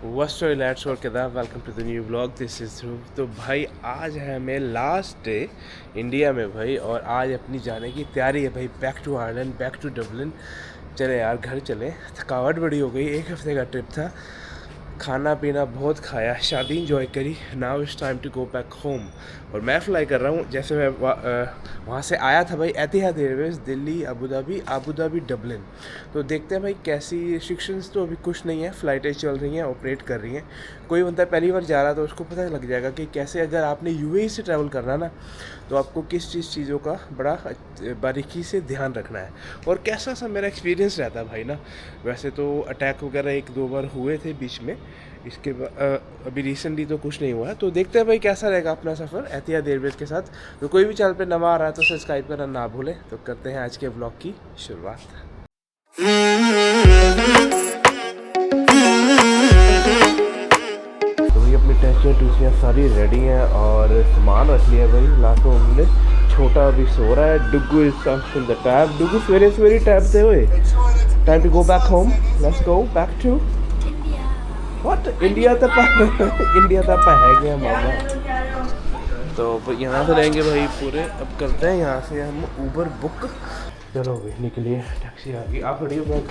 What's your lads और किताब welcome to the new blog this is Dhruv. तो भाई आज है हमें लास्ट डे इंडिया में भाई, और आज अपनी जाने की तैयारी है भाई back to Ireland, back to Dublin. चले यार घर चले, थकावट बड़ी हो गई, एक हफ्ते का ट्रिप था, खाना पीना बहुत खाया, शादी इंजॉय करी। Now it's time to go back home. और मैं फ़्लाई कर रहा हूँ, जैसे मैं वहाँ से आया था भाई Etihad Airways, Delhi Abu Dhabi Dublin. तो देखते हैं भाई कैसी रिस्ट्रिक्शंस तो अभी कुछ नहीं है, फ़्लाइटें चल रही हैं, ऑपरेट कर रही हैं। कोई बंदा पहली बार जा रहा तो उसको पता लग जाएगा कि कैसे अगर आपने यूएई से ट्रैवल करना ना, तो आपको किस चीज़ों का बड़ा बारीकी से ध्यान रखना है और कैसा सा मेरा एक्सपीरियंस रहता है भाई ना। वैसे तो अटैक वगैरह एक दो बार हुए थे बीच में, इसके अभी रिसेंटली तो कुछ नहीं हुआ है। तो देखते हैं भाई कैसा रहेगा अपना सफ़र एतिहाद एयरवेज़ के साथ। तो कोई भी चैनल पे नवा आ रहा है तो सब्सक्राइब करना ना भूलें। तो करते हैं आज के व्लॉग की शुरुआत। तो भाई अपनी टूसियाँ सारी रेडी हैं और सामान रख लिया भाई। लास्ट में हमने छोटा अभी सो रहा है, Dugu is in the tab. Dugu सवेरे टैब से हुए। Time to go back home, let's go back to what India तक इंडिया तक है गया मामा। तो यहाँ से रहेंगे भाई पूरे। अब करते हैं यहाँ से हम ऊबर बुक। चलो भाई निकलिए, टैक्सी आ गई, आप खड़ी हो बैग।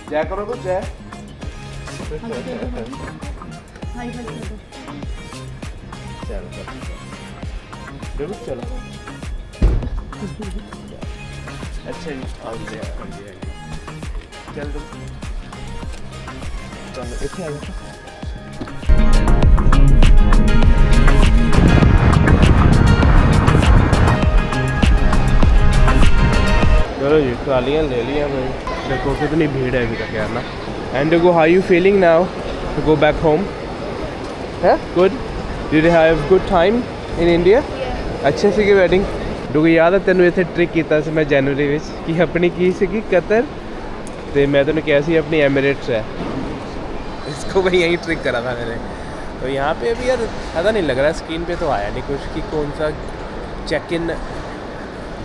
जय करो तो जय। चलो चलो अच्छा जी, चल तुम चलो इतने आ जाओ। चलो जी ट्रालियाँ ले लिया भाई। देखो कितनी भीड़ है अभी तक यार ना। And Dugu how you feeling now to go back home? है good? Did you have good time in India? अच्छे से की वेडिंग? डुगू याद है तेन इतने ट्रिक किया से मैं जनवरी में कि अपनी की सी कतर, तो मैं तेन कहा सी अपनी एमिरेट्स है, इसको भाई यही ट्रिक करा था मैंने। तो यहाँ पे अभी यार पता नहीं लग रहा, स्क्रीन पे तो आया नहीं कुछ कि कौन सा चेक इन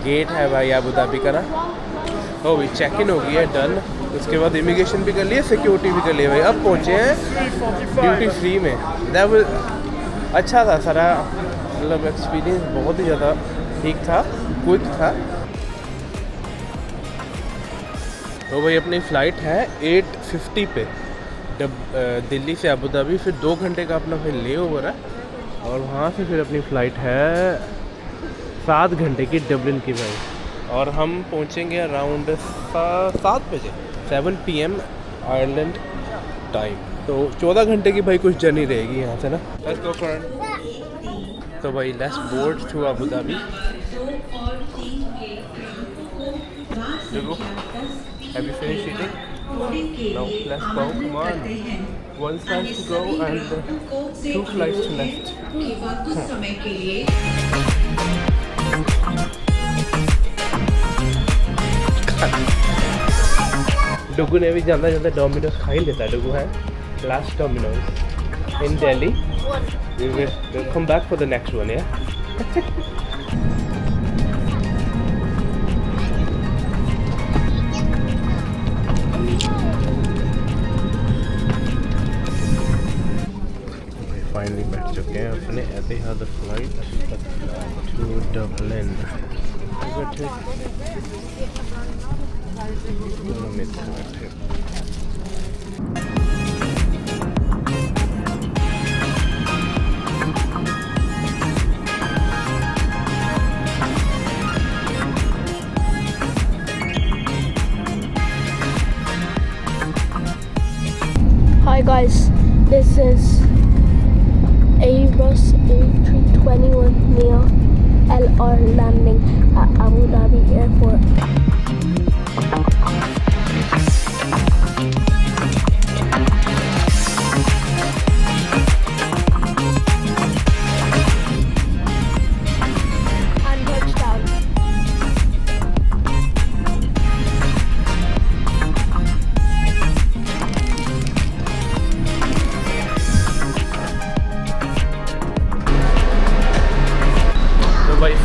गेट है भाई अबू धाबी का ना। हो भाई चेक इन हो गया है, डन। उसके बाद इमिग्रेशन भी कर लिया, सिक्योरिटी भी कर लिया भाई। अब पहुँचे हैं ड्यूटी फ्री में। अच्छा था सारा, मतलब एक्सपीरियंस बहुत ही ज़्यादा ठीक था, क्विक था। तो भाई अपनी फ़्लाइट है 8:50 पे दिल्ली से अबू धाबी, फिर 2 घंटे का अपना फिर ले ओवर है, और वहाँ से फिर अपनी फ़्लाइट है 7 घंटे की डबलिन की भाई। और हम पहुँचेंगे अराउंड 7 बजे 7 PM आयरलैंड टाइम। तो 14 घंटे की भाई कुछ जर्नी रहेगी यहाँ से ना। Let's go friend. तो भाई let's board to Abu Dhabi. Have you finished eating? No, let's go. Come on. 1 flight to go and 2 flights to left. डुगू ने भी जाता जाता डोमिनोज खा ही लेता। डुगू है last Domino's in Delhi. We will come back for the next one, yeah? Finally बैठ चुके हैं अपने Etihad flight to Dublin. Hi guys, this is Airbus A321neo LR landing at Abu Dhabi Airport. And touchdown.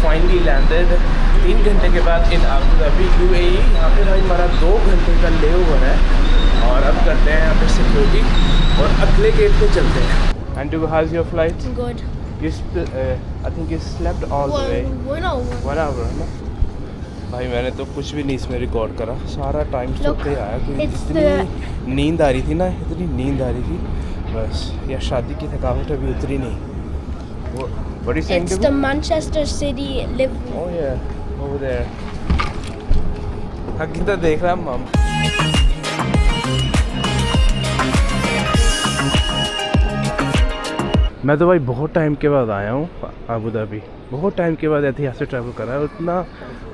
finally landed 3 घंटे के बाद इन Abu Dhabi UAE। यहाँ पे भाई हमारा 2 घंटे का ले ओवर है और अब करते हैं यहाँ पे सिक्योरिटी और अगले गेट पे चलते हैं। And do how is your flight? Good. I think you slept all the way 1 hour है ना भाई। मैंने तो कुछ भी नहीं इसमें रिकॉर्ड करा, सारा टाइम सोते आया। कोई इतनी नींद आ रही थी ना, इतनी नींद आ रही थी बस, या शादी की थकावट अभी उतरी नहीं। वो बड़ी It's the Manchester City live. ओह या ओवर देयर। हक किधर देख रहा मम। मैं तो भाई बहुत टाइम के बाद आया हूँ अबू धाबी, बहुत टाइम के बाद ऐतिहासिक से ट्रैवल कर रहा है। इतना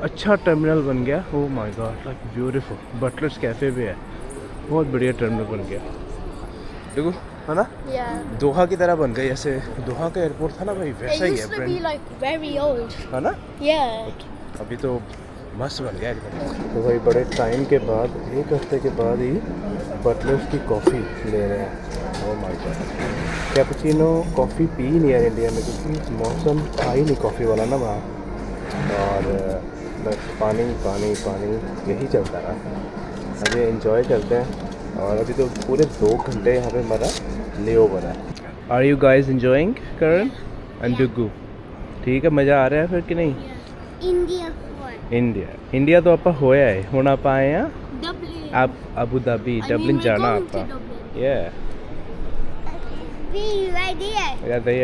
अच्छा टर्मिनल बन गया, oh my God, like beautiful. Butlers cafe भी है, बहुत बढ़िया टर्मिनल बन गया देखो, है ना? दोहा की तरह बन गया, जैसे दोहा का एयरपोर्ट था ना भाई, वैसा ही है है ना? अभी तो मस्त बन गया एकदम। तो भाई बड़े टाइम के बाद, 1 हफ्ते के बाद ही बटलर्स की कॉफ़ी ले रहे हैं। Oh my God, cappuccino coffee P नहीं है इंडिया में, क्योंकि मौसम था ही नहीं कॉफ़ी वाला ना वहाँ, और बस पानी पानी पानी यही चलता रहा। अभी एंजॉय करते हैं, और अभी तो पूरे 2 घंटे यहाँ पे हमारा ले ओवर है। Are you guys enjoying Karan and Dugu? ठीक है, मज़ा आ रहा है फिर कि नहीं? इंडिया तो आप होया है, हुण आप आए हैं आप अबू धाबी, डबलिन जाना आपका।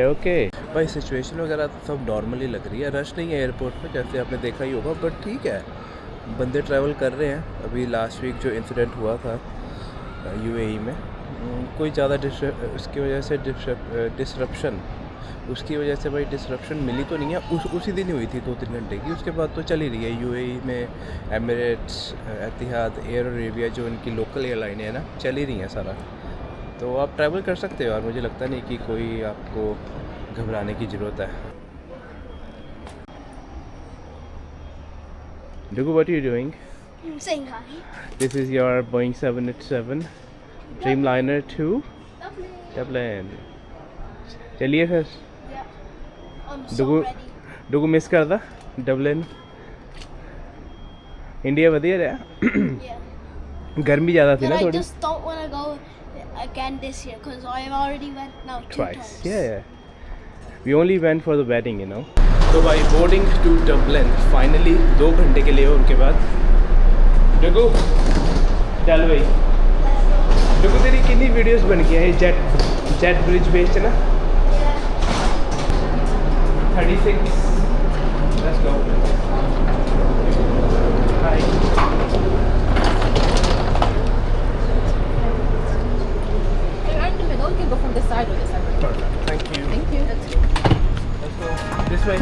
ओके भाई, सिचुएशन वगैरह तो सब नॉर्मली लग रही है, रश नहीं है एयरपोर्ट पे जैसे आपने देखा ही होगा, बट ठीक है, बंदे ट्रैवल कर रहे हैं। अभी लास्ट वीक जो इंसिडेंट हुआ था UAE में, कोई ज़्यादा उसकी वजह से डिसरप्शन, उसकी वजह से भाई डिसरप्शन मिली तो नहीं है। उसी दिन ही हुई थी 2-3 घंटे की, उसके बाद तो चल ही रही है। UAE में एमिरेट्स, एतिहाद, एयर अरेबिया, जो इनकी लोकल एयरलाइन है ना, चल ही रही हैं सारा, तो आप ट्रैवल कर सकते हो। और मुझे लगता नहीं कि कोई आपको घबराने की ज़रूरत है। Dugu, what are you doing? I'm saying hi. This is your Boeing 787 Dreamliner to Dublin. चलिए फिर। I'm so ready. Dugu miss करदा डबलिन? इंडिया वधिया रहा? Yeah. गर्मी ज़्यादा थी But ना I थोड़ी? just don't want to go again this year because I have already went now 2 Twice. times. Yeah. We only went for the wedding, you know. तो भाई बोर्डिंग टू डबलिन फाइनली 2 घंटे के लिए उनके बाद। डुगू चल भाई, डुगू तेरी कितनी वीडियोस बन गई है जेट ब्रिज बेस्ड है ना? 36। Let's go. Hi. You're in the middle, you can go from this side or this side. Perfect. Thank you. Thank you. Let's go. Let's go this way.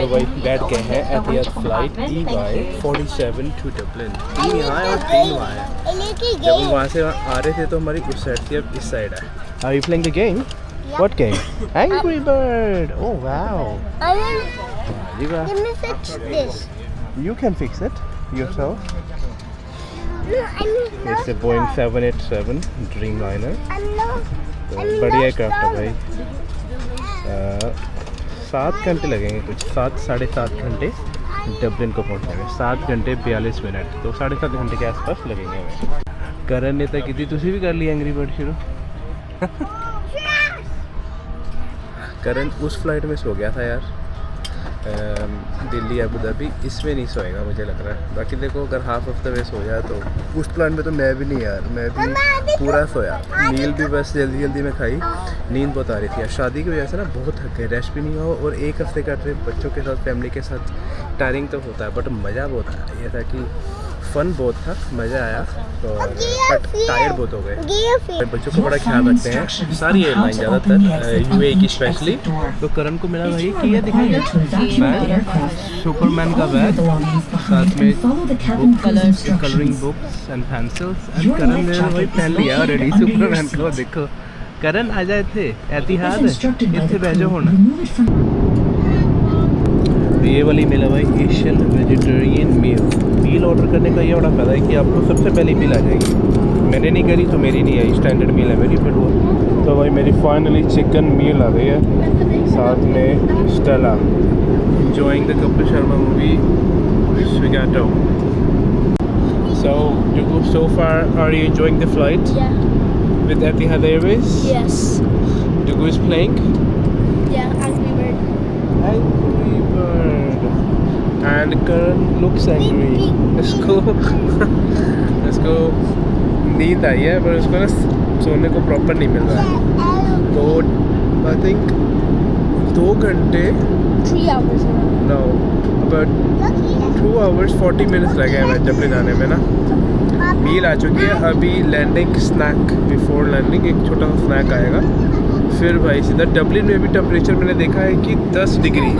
तो भाई बैठ गए हैं एतिहाद फ्लाइट EY47 टू डबलिन। 3 यहाँ है और 3 वहाँ है। जब हम वहाँ से आ रहे थे तो हमारी उस साइड थी, अब इस साइड है। Are you playing the game? What game? Angry Bird. Oh wow. Let me fix this. You can fix it yourself. No, I mean It's a Boeing 787 Dreamliner. तो बढ़िया एयरक्राफ्ट है भाई। 7 घंटे लगेंगे कुछ, 7-7.5 घंटे डबलिन को पहुंचने में, 7 घंटे 42 मिनट, तो 7.5 घंटे के आसपास लगेंगे हमें। करण ने तक की थी, तुसी भी कर लिया एंग्री बर्ड शुरू? करण उस फ्लाइट में सो गया था यार, दिल्ली अबू धाबी, इसमें नहीं सोएगा मुझे लग रहा है। बाकी देखो अगर हाफ ऑफ द वे सो जाए तो उस प्लान में तो मैं भी नहीं यार, मैं भी पूरा सोया। मील भी बस जल्दी जल्दी में खाई, नींद बहुत आ रही थी यार। शादी की वजह से ना बहुत थक गए, रेस्ट भी नहीं हुआ, और 1 हफ्ते का ट्रिप बच्चों के साथ, फैमिली के साथ टायरिंग तो होता है, बट मज़ा बहुत आया। ये था कि फ़न बहुत था, मज़ा आया, और बट टायर्ड बहुत हो गए। बच्चों का बड़ा ख्याल रखते हैं सारी एयरलाइन, ज़्यादातर UAE की स्पेशली। तो करण को मिला भाई कि ये दिखाइए सुपरमैन का बैग, साथ में colouring books and pencils, and Karan ने भाई पहन लिया ऑलरेडी सुपरमैन को। देखो ਕਰਨ ਆ ਜਾ ਇੱਥੇ एतिहाद ਇੱਥੇ ਬਹਿ ਜਾ ਹੁਣ ये वाली मिला भाई एशियन वेजिटेरियन मील ऑर्डर करने का ये बड़ा फ़ायदा है कि आपको सबसे पहली मील आ जाएगी मैंने नहीं करी तो मेरी नहीं आई स्टैंडर्ड मील है मेरी फिर वो तो भाई मेरी फाइनली चिकन मील आ गई है साथ में Stella enjoying the Kapil Sharma movie Swigato. So far are you enjoying the flight Yeah. with Etihad Airways? Yes. Dugu is playing? Yeah, Angry Bird. Angry Bird. And Karan looks angry. इसको नींद आई है पर उसको ना सोने को proper नहीं मिल रहा है तो आई थिंक 2 घंटे 3 hours. Know about 2 hours 40 minutes लगे हैं डबलिन आने में ना मील आ चुकी है अभी लैंडिंग स्नैक बिफोर लैंडिंग एक छोटा सा स्नैक आएगा फिर भाई सीधा डबलिन में भी टेम्परेचर मैंने देखा है कि 10 डिग्री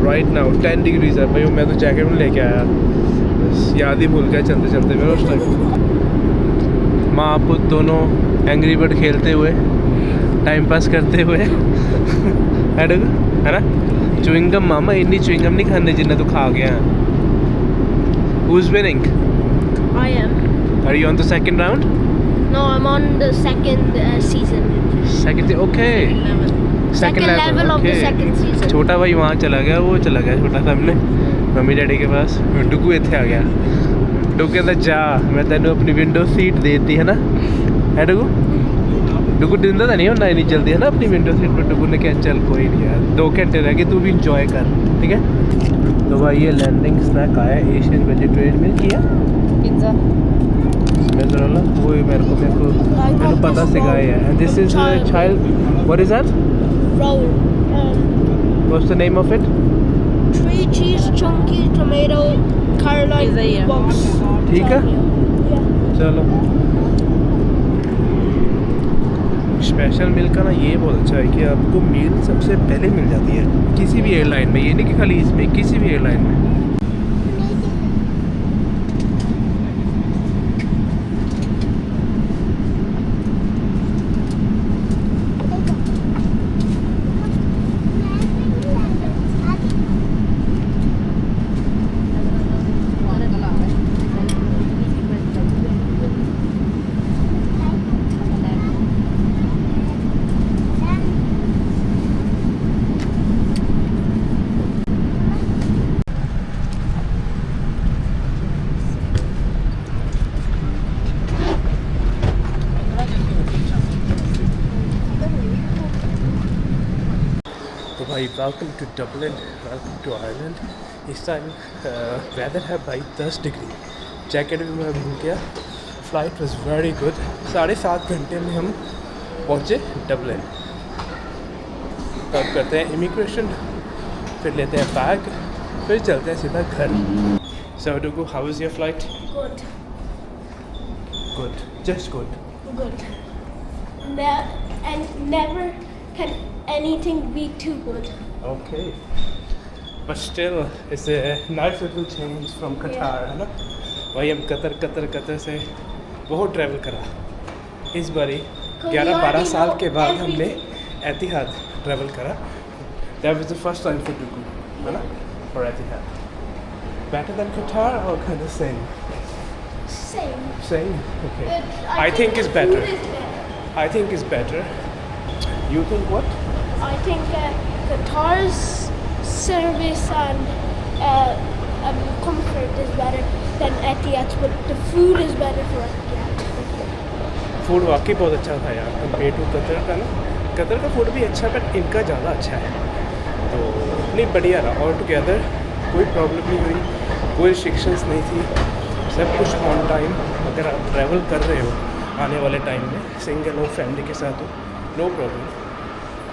राइट नाउ 10 डिग्रीज है भाई मैं तो जैकेट में लेके आया बस याद ही भूल गया चलते चलते मेरा उस टाइम माँ पुत दोनों एंग्री बर्ड खेलते हुए टाइम पास करते हुए है ना च्युइंगम मामा इन्नी च्युइंगम नहीं खाने जिन्ना तू खा गया Who's winning? I am. Are you on the second round? No, I'm on the second season. Second okay. Second level of the second season. छोटा भाई वहाँ चला गया वो चला गया छोटा सामने मम्मी डैडी के पास डुगू इत्थे आ गया डुगू कहता जा मैं तेन अपनी विंडो सीट देती है ना है डुगू दिंदा तो नहीं होना इन्नी जल्दी है ना अपनी विंडो सीट पर डुगू ने कहा चल कोई नहीं यार 2 घंटे रह गए तू भी इंजॉय कर ठीक है तो भाई ये लैंडिंग स्नैक आया एशियन वेजिटेरियन मिल किया पिज्जा वो मेरे को पता सिखाया है this is child what is that Roll. What's the name of it 3 cheese chunky tomato Caroline Pizza, yeah. box. ठीक है Yeah. चलो स्पेशल मील का ना ये बहुत अच्छा है कि आपको मील सबसे पहले मिल जाती है किसी भी एयरलाइन में ये नहीं कि खाली इसमें किसी भी एयरलाइन में तो भाई welcome to Dublin welcome to Ireland इस टाइम वेदर है भाई 10 डिग्री जैकेट भी मैं भूल गया फ़्लाइट वाज वेरी गुड 7.5 घंटे में हम पहुँचे डबलिन तब करते हैं इमिग्रेशन फिर लेते हैं बैग फिर चलते हैं सीधा घर so Dugu how is your flight Good. Good just good Good. And never can anything be too good. Okay. But still, it's a nice little change from Qatar, है ना? वही हम कतर से बहुत ट्रैवल करा इस बारी 11-12 साल के बाद हमने एतिहाद ट्रैवल करा That was the first time for Dugu, है ना? For Etihad. Better than Qatar or kind of same? Same. Same? Okay. But I think it's the food better. is better. I think it's better. You think what? I think Qatar's service and comfort is better than Etihad's, but the food is better for Etihad. Food वाकई बहुत अच्छा था यार compare to Qatar का ना Qatar का food भी अच्छा बट इनका ज़्यादा अच्छा है तो नहीं बढ़िया रहा ऑल टुगेदर कोई प्रॉब्लम नहीं हुई कोई रिस्ट्रिक्शंस नहीं थी सब कुछ ऑन टाइम अगर आप ट्रैवल कर रहे हो आने वाले टाइम में सिंगल हो फैमिली के साथ हो नो प्रॉब्लम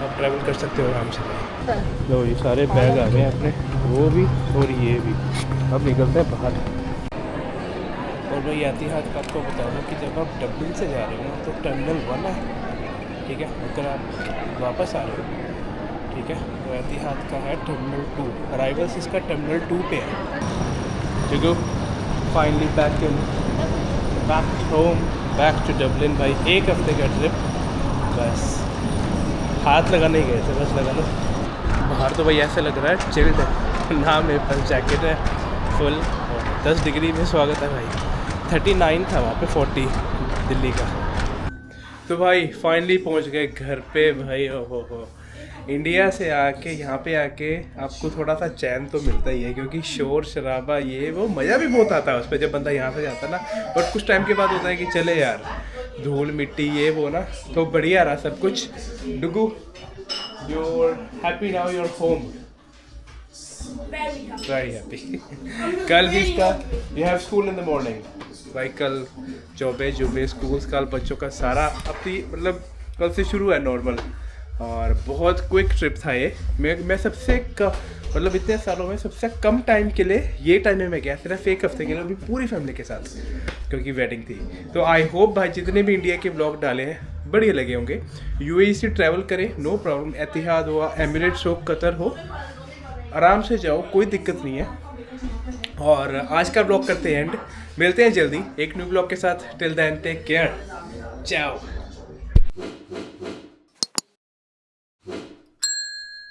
आप ट्रैवल कर सकते हो आराम से तो ये सारे बैग आ गए अपने वो भी और ये भी अब निकलते हैं बाहर और भाई एतिहाद का आपको बता दूँ कि जब आप डबलिन से जा रहे हो ना तो टर्मिनल 1 है ठीक है अगर आप वापस आ रहे हो ठीक है तो एतिहाद का है टर्मिनल 2 अराइवल्स इसका टर्मिनल 2 पे है ठीक है finally back home back to Dublin भाई 1 हफ्ते का ट्रिप बस हाथ लगाने ही गए थे, बस लगा लो। बाहर तो भाई ऐसे लग रहा है चिल्ड है ना, मेरे पास जैकेट है फुल, 10 डिग्री में स्वागत है भाई। 39 था वहाँ पे 40 दिल्ली का। तो भाई फाइनली पहुँच गए घर पे भाई। हो इंडिया से आके यहाँ पे आके आपको थोड़ा सा चैन तो मिलता ही है, क्योंकि शोर शराबा ये वो मज़ा भी बहुत आता है उस पर जब बंदा यहाँ से जाता है ना। बट कुछ टाइम के बाद होता है कि चले यार, धूल मिट्टी ये वो ना, तो बढ़िया रहा सब कुछ। डुगू, you're happy now you're home? Very happy. कल भी इसका you have school in the morning. भाई कल जोबे स्कूल्स कल बच्चों का सारा अपनी मतलब कल से शुरू है नॉर्मल। और बहुत क्विक ट्रिप था ये। मैं सबसे मतलब इतने सालों में सबसे कम टाइम के लिए ये टाइम में मैं गया, सिर्फ 1 हफ्ते के लिए, अभी पूरी फैमिली के साथ, क्योंकि वेडिंग थी। तो आई होप भाई जितने भी इंडिया के ब्लॉग डाले हैं बढ़िया लगे होंगे। यूएई से ट्रैवल करें, नो प्रॉब्लम। एतिहाद हो, एमिरेट्स हो, कतर हो, आराम से जाओ, कोई दिक्कत नहीं है। और आज का ब्लॉग करते हैं एंड, मिलते हैं जल्दी एक न्यू ब्लॉग के साथ। टिल देन टेक केयर, चाओ।